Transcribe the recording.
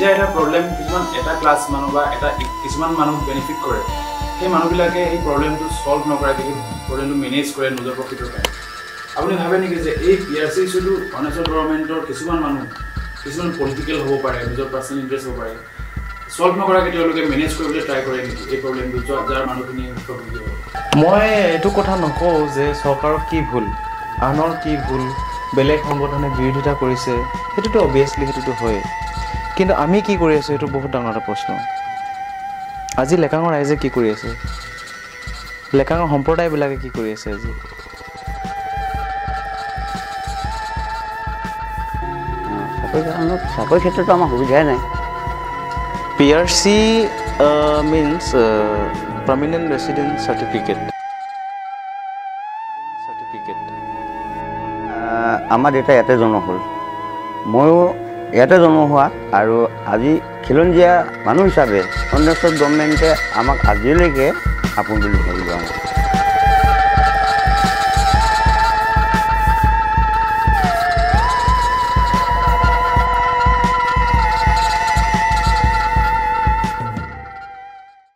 যেতিয়া এটা প্ৰব্লেম কিছুমান এটা ক্লাছ মানুহ বা এটা কিছুমান মানুহ বেনিফিট কৰে সেই মানুহবিলাকে এই প্ৰব্লেমটো সলভ নকৰাকৈ সেই প্ৰব্লেমটো মেনেজ কৰে নিজৰ প্ৰফিটৰ কাৰণে আপুনি ভাবে নেকি যে এই PRC ইছ্যুটো অৰুণাচল গভৰ্ণমেণ্টৰ কিছুমান মানুহ কিছুমান পলিটিকেল হ'ব পাৰে নিজৰ পাৰ্চনেল ইণ্টাৰেষ্ট হ'ব পাৰে সলভ নকৰাকৈ তেওঁলোকে মেনেজ কৰিবলৈ ট্ৰাই কৰে নেকি এই প্ৰব্লেমটো যাৰ মানুহখিনি ভুক্তভোগী হ'ব মই এইটো কথা নকওঁ যে চৰকাৰৰ কি ভুল আনৰ কি ভুল বেলেগ সংগঠনে বিৰোধিতা কৰিছে সেইটোতো অবভিয়াছলি সেইটোতো হয় কিন্তু আমি কি কৰি আছোঁ সেইটো বহুত ডাঙৰ এটা প্ৰশ্ন আজি লেকাঙৰ ৰাইজে কি কৰি আছে লেকাঙৰ সম্প্ৰদায়বিলাকে কি কৰি আছে আজি চাকৰি ক্ষেত্ৰতো আমাৰ সুবিধাই নাই PRC means permanent residence certificate আমাৰ দেউতা ইয়াতে জন্ম হ'ল ময়ো ইয়াতে জন্ম হোৱা আৰু আজি খিলঞ্জীয়া মানুহ হিচাপে অৰুণাচল গভৰ্ণমেণ্টে আমাক আজিলৈকে আপোন বুলি ভাবিব